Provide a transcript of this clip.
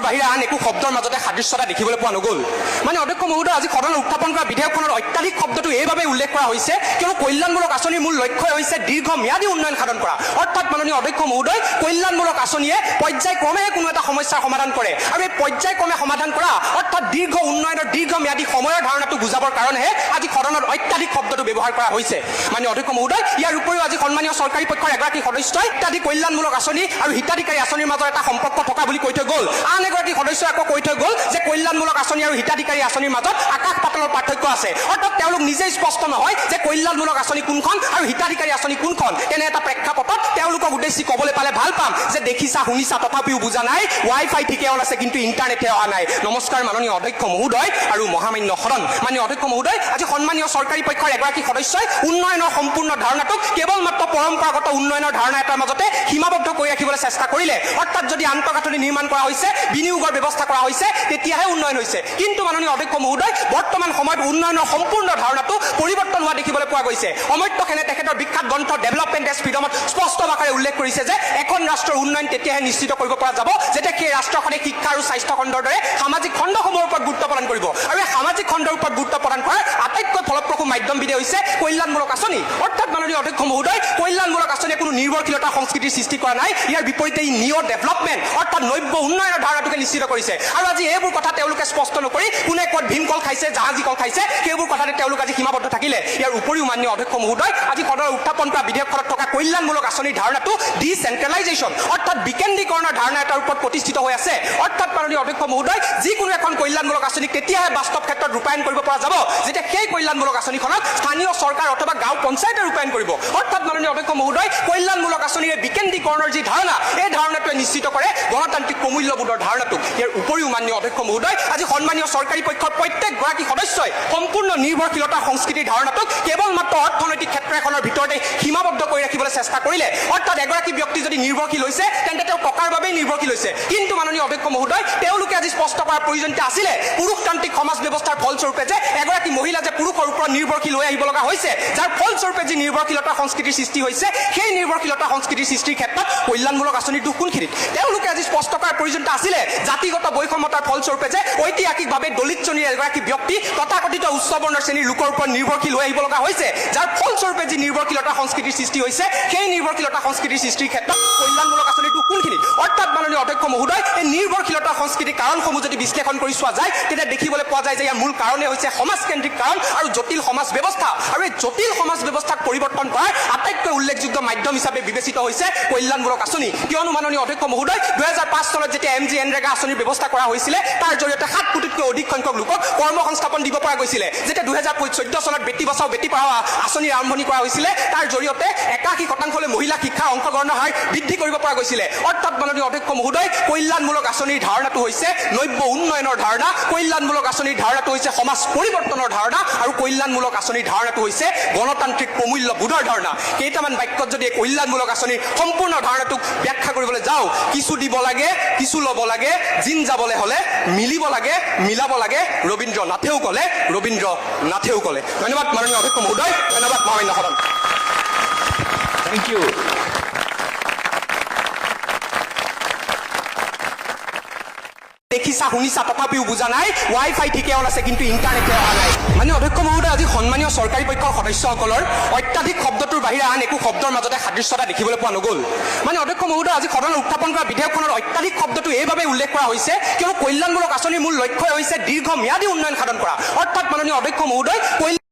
বাহিৰে আন একো শব্দৰ মাজতে সাদৃশ্যতা দেখিবলৈ পোৱা নগ'ল। মানে অধ্যক্ষ মহোদয়, আজি সদনত উত্থাপন কৰা বিধেয়কখনৰ অত্যাধিক শব্দটো এইবাবে উল্লেখ কৰা হৈছে কিয়নো কল্যাণমূলক আঁচনিৰ মূল লক্ষ্যই হৈছে দীৰ্ঘম্যাদী উন্নয়ন সাধন কৰা। অৰ্থাৎ মাননীয় অধ্যক্ষ মহোদয়, কল্যাণমূলক আঁচনিয়ে পৰ্যায়ক্ৰমে কোনো এটা সমস্যাৰ সমাধান কৰে আৰু এই পৰ্যায়ক্ৰমে সমাধান কৰা অৰ্থাৎ দীৰ্ঘ উন্নয়নৰ দীৰ্ঘম্যাদী সময়ৰ ধাৰণাটো বুজাবৰ কাৰণেহে আজি সদনত অত্যাধিক শব্দটো ব্যৱহাৰ কৰা হৈছে। মাননীয় অধ্যক্ষ মহোদয়, ইয়াৰ উপৰিও আজি সন্মানীয় চৰকাৰী পক্ষৰ এগৰাকী সদস্যই অত্যাধিক কল্যাণমূলক আঁচনি আৰু হিতাধিকাৰী আঁচনিৰ মাজত এটা সম্পৰ্ক থকা বুলি কৈ থৈ গ'ল। আন এগৰাকী সদস্যই আকৌ কৈ থৈ গ'ল যে কল্যাণমূলক আঁচনি আৰু হিতাধিকাৰী আঁচনিৰ মাজত আকাশ পাতালৰ পাৰ্থক্য আছে। অৰ্থাৎ তেওঁলোক নিজেই স্পষ্ট নহয় যে কল্যাণমূলক আঁচনি কোনখন আৰু হিতাধিকাৰী আঁচনি কোনখন। তেনে এটা প্ৰেক্ষাপটত তেওঁলোকক উদ্দেশ্যি ক'বলৈ পালে ভাল পাম যে দেখিছা শুনিছা তথাপিও বুজা নাই, ৱাইফাই ঠিকে অন আছে কিন্তু ইণ্টাৰনেটে অহা নাই। নমস্কাৰ মাননীয় অধ্যক্ষ মহোদয় আৰু মহামান্য সদন। মাননীয় অধ্যক্ষ মহোদয়, আজি সন্মানীয় চৰকাৰী পক্ষৰ এগৰাকী সদস্যই উন্নয়নৰ সম্পূৰ্ণ ধাৰণাটোক কেৱল মাত্ৰ পৰম্পৰাগত উন্নয়নৰ ধাৰণা এটাৰ মাজতে সীমাবদ্ধ কৰি ৰাখিবলৈ চেষ্টা কৰিলে। অৰ্থাৎ যদি আন্তঃগাঁথনি নিৰ্মাণ কৰা হৈছে, বিনিয়োগৰ ব্যৱস্থা কৰা হৈছে, তেতিয়াহে উন্নয়ন হৈছে। কিন্তু মাননীয় অধ্যক্ষ মহোদয়, বৰ্তমান সময়ত উন্নয়নৰ সম্পূৰ্ণ ধাৰণাটো পৰিৱৰ্তন হোৱা দেখিবলৈ পোৱা গৈছে। অমৰ্ত্য সেনে তেখেতৰ বিখ্যাত গ্ৰন্থ ডেভেলপমেণ্ট এজ ফ্ৰীডমত স্পষ্ট ভাষাৰে উল্লেখ কৰিছে যে এখন ৰাষ্ট্ৰৰ উন্নয়ন তেতিয়াহে নিশ্চিত কৰিব পৰা যাব যেতিয়া সেই ৰাষ্ট্ৰখনে শিক্ষা আৰু স্বাস্থ্য খণ্ডৰ দৰে সামাজিক খণ্ডসমূহৰ ওপৰত গুৰুত্ব প্ৰদান কৰিব। আৰু এই সামাজিক খণ্ডৰ ওপৰত গুৰুত্ব প্ৰদান কৰাৰ আটাইতকৈ ফলপ্ৰসূ মাধ্যমবিধে হৈছে কল্যাণমূলক আঁচনি। অৰ্থাৎ মাননীয় অধ্যক্ষ মহোদয়, কল্যাণমূলক আঁচনিয়ে কোনো নিৰ্ভৰশীলতা সংস্কৃতিৰ সৃষ্টি কৰা নাই। ইয়াৰ বিপৰীতে ই নিঅ ডেভেলপমেণ্ট অৰ্থাৎ নব্য উন্নয়নৰ ধাৰণাটোকে নিশ্চিত কৰিছে। আৰু আজি এইবোৰ কথা তেওঁলোকে স্পষ্ট নকৰি কোনে ক'ত ভীমকল খাইছে, জাহাজী কল খাইছে, সেইবোৰ কথাতে তেওঁলোক আজি সীমাবদ্ধ থাকিলে। ইয়াৰ উপৰিও মাননীয় অধ্যক্ষ মহোদয়, আজি সদনত উত্থাপন কৰা বিধেয়কখনত থকা কল্যাণমূলক আঁচনিৰ ধাৰণাটো ডিচেন্ট্ৰেলাইজেশ্যন অৰ্থাৎ বিকেন্দ্ৰীকৰণৰ ধাৰণা এটাৰ ওপৰত প্ৰতিষ্ঠিত হৈ আছে। অৰ্থাৎ মাননীয় অধ্যক্ষ মহোদয়, যিকোনো এখন কল্যাণমূলক আঁচনিক তেতিয়াহে বাস্তৱ ক্ষেত্ৰত ৰূপায়ণ কৰিব পৰা যাব যেতিয়া সেই কল্যাণমূলক আঁচনিখনক স্থানীয় চৰকাৰ অথবা গাঁও পঞ্চায়তে ৰূপায়ণ কৰিব। অৰ্থাৎ মাননীয় অধ্যক্ষ মহোদয়, কল্যাণমূলক আঁচনিৰ বিকেন্দ্ৰীকৰণৰ যি ধাৰণা, এই ধাৰণাটোৱে নিশ্চিত কৰে গণতান্ত্ৰিক প্ৰমূল্যবোধৰ ধাৰণাটোক। ইয়াৰ উপৰিও মাননীয় অধ্যক্ষ মহোদয়, আজি সন্মানীয় চৰকাৰী পক্ষৰ প্ৰত্যেকগৰাকী সদস্যই সম্পূৰ্ণ নিৰ্ভৰশীলতা সংস্কৃতিৰ ধাৰণাটোক কেৱল মাত্ৰ অৰ্থনৈতিক ক্ষেত্ৰ এখনৰ ভিতৰতে সীমাবদ্ধ কৰি ৰাখিবলৈ চেষ্টা কৰিলে। অৰ্থাৎ এগৰাকী ব্যক্তি যদি নিৰ্ভৰশীল হৈছে তেন্তে তেওঁ টকাৰ বাবেই নিৰ্ভৰশীল হৈছে। কিন্তু মাননীয় অধ্যক্ষ মহোদয়, তেওঁলোকে আজি স্পষ্ট কৰাৰ প্ৰয়োজনীয়তা আছিলে পুৰুষতান্ত্ৰিক সমাজ ব্যৱস্থাৰ ফলস্বৰূপে যে এগৰাকী মহিলা যে পুৰুষৰ ওপৰত নিৰ্ভৰশীল হৈ আহিব লগা হৈছে, যাৰ ফলস্বৰূপে যি নিৰ্ভৰশীলতা সংস্কৃতিৰ সৃষ্টি হৈছে, সেই নিৰ্ভৰশীলতা সংস্কৃতিৰ সৃষ্টিৰ ক্ষেত্ৰত কল্যাণমূলক আঁচনিৰ দুখ কোনখিনিত? তেওঁলোকে আজি স্পষ্ট কৰাৰ প্ৰয়োজনীয়তা আছিলে জাতিগত বৈষম্যতাৰ ফলস্বৰূপে যে ঐতিহাসিকভাৱে দলিত শ্ৰেণীৰ এগৰাকী ব্যক্তি তথাকথিত উচ্চ বৰ্ণৰ শ্ৰেণীৰ লোকৰ ওপৰত নিৰ্ভৰশীল হৈ আহিব লগা হৈছে, যাৰ ফলস্বৰূপে যি নিৰ্ভৰশীলতা সংস্কৃতিৰ সৃষ্টি হৈছে, সেই নিৰ্ভৰশীলতা সংস্কৃতিৰ সৃষ্টিৰ ক্ষেত্ৰত কল্যাণমূলক আঁচনিৰ দুখ কোনখিনিত? অৰ্থাৎ মাননীয় অধ্যক্ষ মহোদয়, এই নিৰ্ভৰশীলতা সংস্কৃতিৰ কাৰণসমূহ যদি বিশ্লেষণ কৰি চোৱা যায় তেতিয়া দেখিবলৈ পোৱা যায় যে ইয়াৰ মূল কাৰণেই হৈছে সমাজকেন্দ্ৰিক কাৰণ আৰু জটিল সমাজ ব্যৱস্থা। আৰু এই জটিল সমাজ ব্যৱস্থাক পৰিৱৰ্তন কৰাৰ আটাইতকৈ উল্লেখযোগ্য মাধ্যম হিচাপে বিবেচিত হৈছে কল্যাণমূলক আঁচনি। কিয়নো মাননীয় অধ্যক্ষ মহোদয়, 2005 চনত যেতিয়া MGNৰেগা আঁচনিৰ ব্যৱস্থা কৰা হৈছিলে, তাৰ জৰিয়তে 7 কোটিতকৈ অধিক সংখ্যক লোকক কৰ্মসংস্থাপন দিব পৰা গৈছিলে। যেতিয়া 2014 চনত বেটী বচাও বেটী পঢ়াও আঁচনিৰ আৰম্ভণি কৰা হৈছিলে, তাৰ জৰিয়তে 81% মহিলা শিক্ষা অংশগ্ৰহণৰ হাৰ বৃদ্ধি কৰিব পৰা গৈছিলে। অৰ্থাৎ মাননীয় অধ্যক্ষ মহোদয়, কল্যাণমূলক আঁচনিৰ ধাৰণাটো হৈছে নব্য উন্নয়নৰ ধাৰণা, কল্যাণমূলক আঁচনিৰ ধাৰণাটো হৈছে সমাজ পৰিৱৰ্তনৰ ধাৰণা আৰু কল্যাণমূলক আঁচনিৰ ধাৰণাটো হৈছে গণতান্ত্ৰিক প্ৰমূল্যবোধৰ ধাৰণা। কেইটামান বাক্যত যদি কল্যাণমূলক আঁচনিৰ সম্পূৰ্ণ ধাৰণাটোক ব্যাখ্যা কৰিবলৈ যাওঁ, কিছু দিব লাগে, কিছু ল'ব লাগে, জিন যাবলৈ হ'লে মিলিব লাগে, মিলাব লাগে, ৰবীন্দ্ৰ নাথেও ক'লে, ৰবীন্দ্ৰ নাথেও ক'লে। ধন্যবাদ মাননীয় অধ্যক্ষ মহোদয়, ধন্যবাদ মহামান্য সদন। Thank you. দেখিছা শুনিছা তথাপিও বুজা নাই, ৱাইফাই ঠিকে অন আছে কিন্তু ইণ্টাৰনেটে অহা নাই। মানে অধ্যক্ষ মহোদয়, আজি সন্মানীয় চৰকাৰী পক্ষৰ সদস্যসকলৰ অত্যাধিক শব্দটোৰ বাহিৰে আন একো শব্দৰ মাজতে সাদৃশ্যতা দেখিবলৈ পোৱা নগ'ল। মানে অধ্যক্ষ মহোদয়, আজি সদনত উত্থাপন কৰা বিধেয়কখনৰ অত্যাধিক শব্দটো এইবাবে উল্লেখ কৰা হৈছে কিয়নো কল্যাণমূলক আঁচনিৰ মূল লক্ষ্যই হৈছে দীৰ্ঘম্যাদী উন্নয়ন সাধন কৰা। অৰ্থাৎ মাননীয় অধ্যক্ষ মহোদয়,